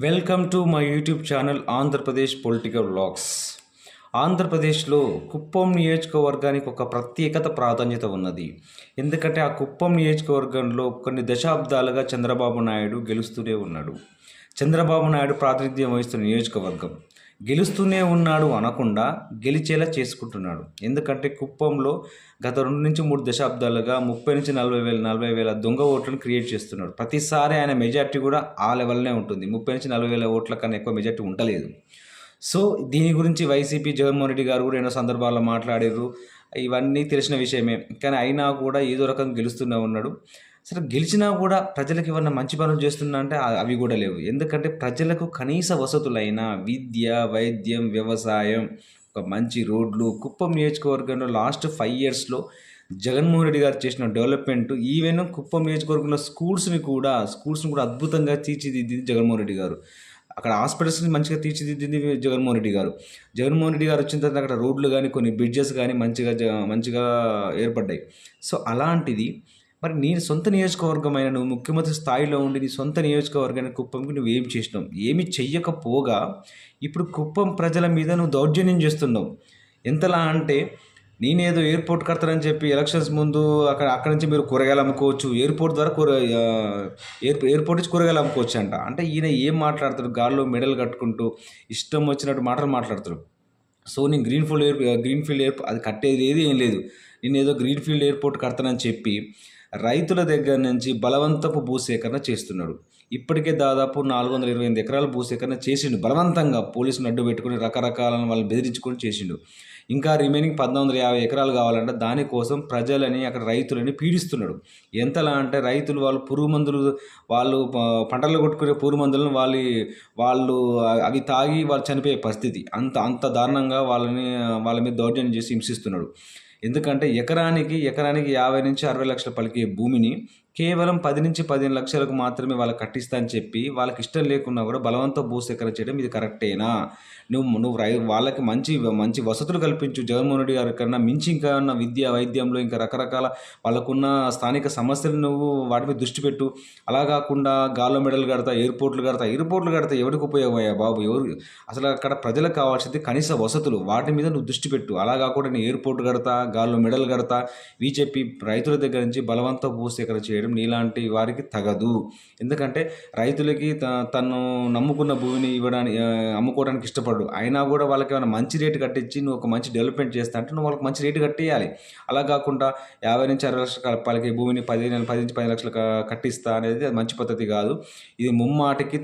Welcome to my YouTube channel Andhra Pradesh political vlogs. ఆంధ్రప్రదేశ్లో కుప్పం నియోజకవర్గానికి ఒక ప్రత్యేకత ప్రాధాన్యత ఉన్నది. ఎందుకంటే ఆ కుప్పం నియోజకవర్గంలో కొన్ని దశాబ్దాలుగా చంద్రబాబు నాయుడు గెలుస్తూనే ఉన్నాడు. చంద్రబాబు నాయుడు ప్రాతినిధ్యం వహిస్తున్న నియోజకవర్గం గెలుస్తూనే ఉన్నాడు అనకుండా గెలిచేలా చేసుకుంటున్నాడు. ఎందుకంటే కుప్పంలో గత 2 నుంచి 3 దశాబ్దాలుగా 30 నుంచి 40 వేల దొంగ ఓట్లను క్రియేట్ చేస్తున్నాడు. ప్రతిసారి ఆయన మెజార్టీ కూడా ఆ లెవెల్నే ఉంటుంది. 30 నుంచి 40 వేల ఓట్ల కన్నా ఎక్కువ మెజార్టీ ఉండలేదు. సో దీని గురించి వైసీపీ జగన్మోహన్ రెడ్డి గారు కూడా ఎన్నో సందర్భాల్లో మాట్లాడారు. ఇవన్నీ తెలిసిన విషయమే. కానీ అయినా కూడా ఏదో రకంగా గెలుస్తూనే ఉన్నాడు. సరే గెలిచినా కూడా ప్రజలకు ఏమన్నా మంచి పనులు చేస్తున్నా అంటే అవి కూడా లేవు. ఎందుకంటే ప్రజలకు కనీస వసతులైన విద్య, వైద్యం, వ్యవసాయం, ఒక మంచి రోడ్లు కుప్పం నియోజకవర్గంలో లాస్ట్ 5 ఇయర్స్లో జగన్మోహన్ రెడ్డి గారు చేసిన డెవలప్మెంట్, ఈవెన్ కుప్పం నియోజకవర్గంలో స్కూల్స్ని కూడా అద్భుతంగా తీర్చిదిద్దింది జగన్మోహన్ రెడ్డి గారు. అక్కడ హాస్పిటల్స్ని మంచిగా తీర్చిదిద్దింది జగన్మోహన్ రెడ్డి గారు. జగన్మోహన్ రెడ్డి గారు వచ్చిన తర్వాత అక్కడ రోడ్లు కానీ కొన్ని బ్రిడ్జెస్ కానీ మంచిగా ఏర్పడ్డాయి. సో అలాంటిది మరి నీ సొంత నియోజకవర్గమైన నువ్వు ముఖ్యమంత్రి స్థాయిలో ఉండి నీ సొంత నియోజకవర్గాన్ని కుప్పంకి నువ్వేం చేసినావు? ఏమి చెయ్యకపోగా ఇప్పుడు కుప్పం ప్రజల మీద నువ్వు దౌర్జన్యం చేస్తున్నావు. ఎంతలా అంటే నేనేదో ఎయిర్పోర్ట్ కడతానని చెప్పి ఎలక్షన్స్ ముందు అక్కడ నుంచి మీరు కూరగాయలు అమ్ముకోవచ్చు, ఎయిర్పోర్ట్ ద్వారా ఎయిర్పోర్ట్ నుంచి కూరగాయలు అమ్ముకోవచ్చు అంట. అంటే ఈయన ఏం మాట్లాడతాడు? గాల్లో మెడల్ కట్టుకుంటూ ఇష్టం వచ్చినట్టు మాటలు మాట్లాడతాడు. సో నేను గ్రీన్ఫీల్డ్ ఎయిర్పోర్ట్ అది కట్టేది ఏం లేదు. నేను ఏదో గ్రీన్ఫీల్డ్ ఎయిర్పోర్ట్ కడతానని చెప్పి రైతుల దగ్గర నుంచి బలవంతపు భూసేకరణ చేస్తున్నాడు. ఇప్పటికే దాదాపు 428 ఎకరాల భూసేకరణ చేసిండు. బలవంతంగా పోలీసులు అడ్డు పెట్టుకుని రకరకాలను వాళ్ళని బెదిరించుకొని చేసిండు. ఇంకా రిమైనింగ్ 1450 ఎకరాలు కావాలంటే దానికోసం ప్రజలని అక్కడ రైతులని పీడిస్తున్నాడు. ఎంతలా అంటే రైతులు వాళ్ళు పురుగు మందులు పంటల్లో కొట్టుకునే పురుగు మందులను వాళ్ళు అవి తాగి వాళ్ళు చనిపోయే పరిస్థితి. అంత దారుణంగా వాళ్ళ మీద దౌర్జన్యం చేసి హింసిస్తున్నాడు. ఎందుకంటే ఎకరానికి 50 నుంచి 60 లక్షలు పలికే భూమిని కేవలం 10 నుంచి 15 లక్షలకు మాత్రమే వాళ్ళకి కట్టిస్తా అని చెప్పి వాళ్ళకి ఇష్టం లేకున్నా కూడా బలవంత భూసేకరణ చేయడం ఇది కరెక్టేనా? నువ్వు వాళ్ళకి మంచి వసతులు కల్పించు. జగన్మోహన్ రెడ్డి గారి కన్నా మించి ఇంకా ఉన్న విద్య, వైద్యంలో ఇంకా రకరకాల వాళ్ళకున్న స్థానిక సమస్యలు నువ్వు వాటి మీద దృష్టి పెట్టు. అలా కాకుండా గాల్లో మెడలు కడతా, ఎయిర్పోర్ట్లు కడతా ఎవరికి ఉపయోగమయ్యా బాబు? అసలు అక్కడ ప్రజలకు కావాల్సింది కనీస వసతులు, వాటి మీద నువ్వు దృష్టి పెట్టు. అలా కాకుండా నేను ఎయిర్పోర్ట్ కడతా, గాల్లో మెడలు కడతా ఇవి చెప్పి రైతుల దగ్గర నుంచి బలవంత భూసేకరణ చేయడం నీలాంటి వారికి తగదు. ఎందుకంటే రైతులకి తను నమ్ముకున్న భూమిని అమ్ముకోవడానికి ఇష్టపడు. అయినా కూడా వాళ్ళకి ఏమైనా మంచి రేటు కట్టించి నువ్వు ఒక మంచి డెవలప్మెంట్ చేస్తా అంటే నువ్వు వాళ్ళకి మంచి రేటు కట్టేయాలి. అలా కాకుండా 50 నుంచి 60 లక్షల పలికే భూమిని 10 నుంచి 15 లక్షలు కట్టిస్తా అనేది అది మంచి పద్ధతి కాదు. ఇది ముమ్మాటికి